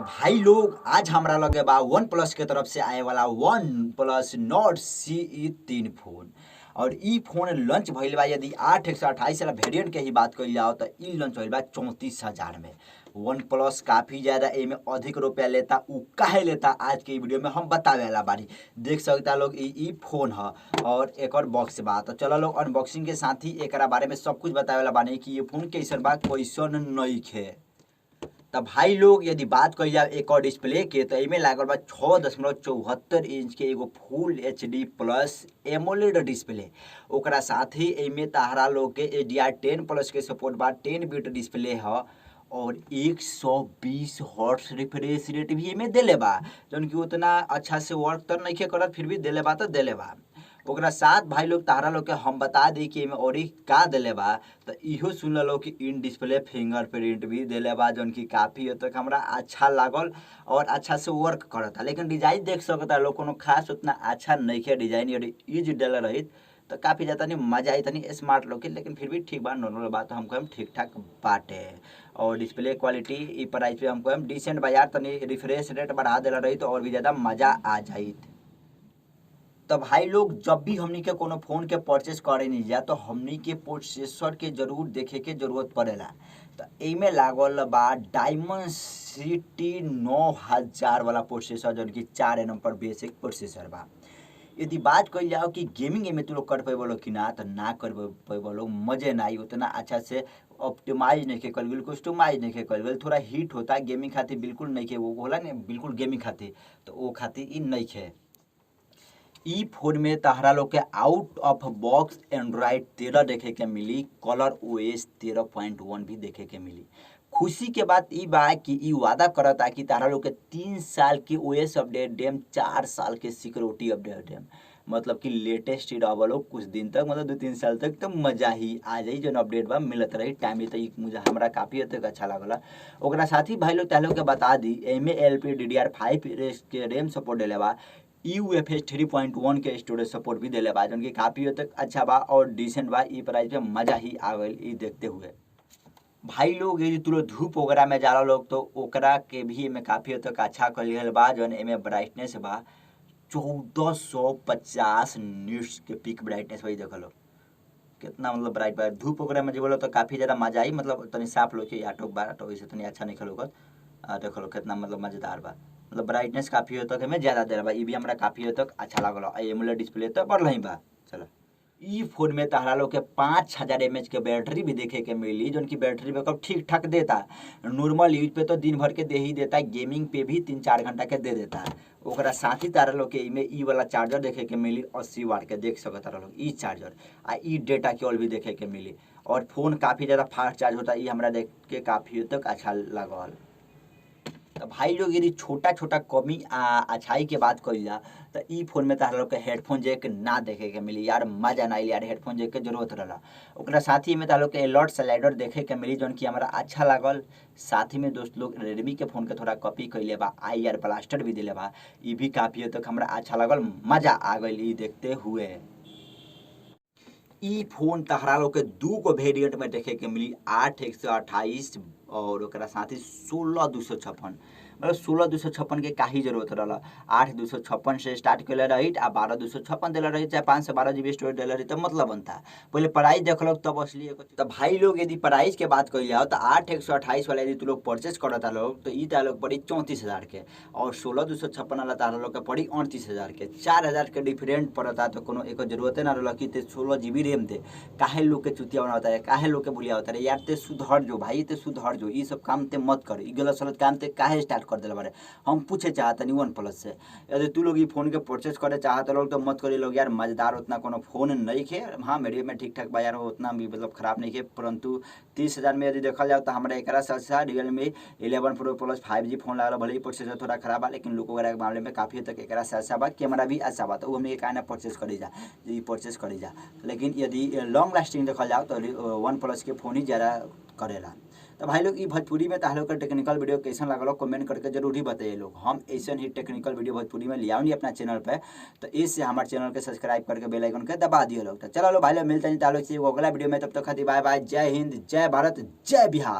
भाई लोग आज हमरा लगे बा वन प्लस के तरफ से आए वाला वन प्लस नॉट CE3 फोन। और ई फोन लॉन्च भइल बा, यदि 8/128 वाला वेरिएंट के ही बात कइल जाओ तो ई लॉन्च भइल बा 34,000 में। वन प्लस काफ़ी ज़्यादा एमे अधिक रुपया लेता, उ काहे लेता आज के वीडियो में हम बतावे वाला बानी। देख सकता लोग ई फोन ह और एकर बॉक्स बा। तो चलो लोग अनबॉक्सिंग के साथ ही एकरा बारे में सब कुछ बतावे वाला बानी कि ये फोन कैसन बा कैसन नइखे। तब भाई लोग यदि बात कइल जाए एक और डिस्प्ले के तो एमे लागल बा 6.74 इंच के एगो फुल HD प्लस एमोलेड डिस्प्ले। ओकरा साथ ही एमे तहरा लोग के HDR10 प्लस के सपोर्ट बा। 10 बिट डिस्प्ले ह और 120 हर्ट्ज रिफ्रेश रेट भी एमे देले बा, जौन कि उतना अच्छा से वर्क तो नहीं करत, फिर भी देले बा तो देले बा। ओकरा साथ भाई लोग तारा लोग के हम बता दी कि एमे और का देले बा। तो इहो सुन लो कि इन डिस्प्ले फिंगरप्रिंट भी देले बा, जौन कि काफ़ी हद तक हमरा अच्छा लागल और अच्छा से वर्क करता। लेकिन डिजाइन देख सकता लोग कोनो खास उतना अच्छा नहीं है डिजाइन। यदि यूज देले रही तो काफ़ी ज़्यादा नहीं मजा आई तनी स्मार्ट लोग के, लेकिन फिर भी ठीक बा, नॉर्मल बात हमको हम ठीक ठाक बाटे। और डिस्प्ले क्वालिटी ई प्राइस पे हमको हम डिसेंट बा यार, तनी रिफ्रेश रेट बढ़ा देला रही तो और भी ज़्यादा मज़ा आ जाई। तो भाई लोग जब भी हमनी के कोनो फोन के परचेस करे नहीं जा तो हमनी के प्रोसेसर के जरूर देखे के जरूरत पड़ेला। तो एमे लागल बा डायमेंसिटी 9000 वाला प्रोसेसर, जौन कि 4 नंबर बेसिक प्रोसेसर बा। यदि बात कइल जाओ कि गेमिंग एमे तू लोग कर पाइबो लोग कि ना, तो ना कर पाइबो लोग, मजे ना आई उतना अच्छा से ऑप्टिमाइज नहीं के कल गेल, कस्टमाइज नहीं के कल गेल, थोड़ा हीट होता गेमिंग खातिर बिल्कुल नहीं के, वो होला ने बिल्कुल गेमिंग खातिर, तो वो खातिर ई नहीं है। ई फोन में तहरा लोग के आउट ऑफ बॉक्स एंड्रॉयड 13 देखे के मिली, कलर OS 13.1 भी देखे के मिली। खुशी के बात ई बा कि ई वादा करता कि तहरा लोग के 3 साल के OS अपडेट देम, 4 साल के सिक्योरिटी अपडेट देम। मतलब कि लेटेस्ट ही रहबो लोग कुछ दिन तक, मतलब 2-3 साल तक तो मजा ही आ जाई। जो अपडेट बा मिलत रही टाइम तो मुझे हमरा काफ़ी हद तक अच्छा लागला। ओकरा साथ ही भाई लोग तहरा लोग के बता दी एमे LPDDR5 के रैम सपोर्ट देले बा। UFS 3.1 के स्टोरेज सपोर्ट भी देले बा, जौन कि काफ़ी हद तक अच्छा बा और डिसेंट बा। ई प्राइस पे मजा ही आ गई ई देखते हुए। भाई लोग यदि तू लोग धूप वगैरह में जाला लोग तो ओकरा के भी एमे काफ़ी हद तक अच्छा कइल गइल बा। जौन एमे ब्राइटनेस बा 1450 निट्स के पीक ब्राइटनेस वही देख लो कितना, मतलब ब्राइट बा। धूप वगैरह में जो तो काफ़ी ज़्यादा मजा आई, मतलब तनी साफ लोग के ऑटो बा तो वैसे तनी अच्छा नहीं खेलोगत। देख लो कितना मतलब मज़ेदार बा, मतलब ब्राइटनेस काफ़ी हद तक हमें ज़्यादा दे रहा बा। ई भी हमरा काफ़ी हद तक अच्छा लागल। एमोलेड डिस्प्ले तो बढ़ल ही बा। चलो ई फोन में तहरा लोग के 5000 mAh के बैटरी भी देखे के मिली, जौन की बैटरी बैकअप ठीक ठाक देता। नॉर्मल यूज पे तो दिन भर के दे ही देता, गेमिंग पे भी 3-4 घंटा के दे देता। ओकरा साथ ही तारा लोग के इमे ई वाला चार्जर देखे के मिली 80 वाट के, देख सकत तारा लोग ई चार्जर आ ई डेटा केबल भी देखे के मिली। और फोन काफ़ी ज़्यादा फास्ट चार्ज होता, ई हमरा देख के काफ़ी हद तक अच्छा लागल। तो भाई लोग यदि छोटा छोटा कमी अच्छाई के बात कइल जा तो ई फोन में तहरा लोग के हेडफोन जैक ना देखे के मिली यार, मजा ना आइल यार, हेडफोन जैक के जरूरत रहला। ओकरा साथ ही में तहरा लोग के अलर्ट स्लाइडर देखे के मिली, जौन कि हमरा अच्छा लागल। साथ ही में दोस्त लोग रेडमी के फोन के थोड़ा कॉपी कइले बा, IR ब्लास्टर भी दिले बा। ई भी काफ़ी हद तक हमरा अच्छा लागल, मजा आ गइल ई देखते हुए। ई फोन तहरा लोग के 2 गो वेरिएंट में देखे के मिली, 8/128 और ओकरा साथ ही 16/256। मतलब 16/256 के काहे जरूरत रहला, 8/256 से स्टार्ट कइले रही आ 12/256 देले रही, चाहे 512 GB स्टोरेज देले रही तो मतलब बनता। पहले प्राइस देख लो तब असली। तो भाई लोग यदि प्राइस के बात कइल जाओ तो 8/128 वाला यदि तू लोग परचेस करता लोग तो ई तारा लोग पड़ी 34,000 के, और 16/256 वाला तारा लोग के पड़ी 38,000 के। 4,000 के डिफरेंट पड़ता। तो कोनो एक जरूरत ना रहला कि ते 16 GB रैम दे। काहे लोग के चुतिया बनाता है, काहे लोग के भुलिया होता है यार, ते सुधर जो भाई, ते सुधर जो, ई सब काम ते मत कर। ई गलत सलत काम ते काहे स्टार्ट कर देले बारे। हम पूछे चाहत नहीं वन प्लस से, यदि तू लोग ई फोन के परचेस करे चाहत लोग तो मत करी लोग यार, मजेदार उतना कोनो फोन नहीं है। हाँ मीडियम में ठीक ठाक बा यार, उतना भी मतलब खराब नहीं है, परंतु 30,000 में यदि देखल जाओ तो हमारा एक अच्छा Realme 11 Pro Plus 5G phone लागल। भले ही प्रोसेसर थोड़ा खराब बा, लेकिन लुक वगैरह के मामले में काफ़ी तक एक अच्छा बा, कैमरा भी अच्छा बा। तो हमने काहे ना परचेस करी जा, परचेस करी जा। लेकिन यदि लॉन्ग लास्टिंग देखल जाओ तो वन प्लस के फोन ही ज़्यादा करेला। तो भाई लोग ई भोजपुरी में तहरा लोग का टेक्निकल वीडियो कैसन लागल कमेंट करके जरूर ही बताइए लोग। हम ऐसा ही टेक्निकल वीडियो भोजपुरी में ले आऊँगी अपना चैनल पे, तो इससे हमारे चैनल के सब्सक्राइब करके बेल आइकन के दबा दिए लोग। तो चलो भाई लोग मिलते हैं अगला वीडियो में, तब तक खातिर बाय बाय, जय हिंद, जय भारत, जय बिहार।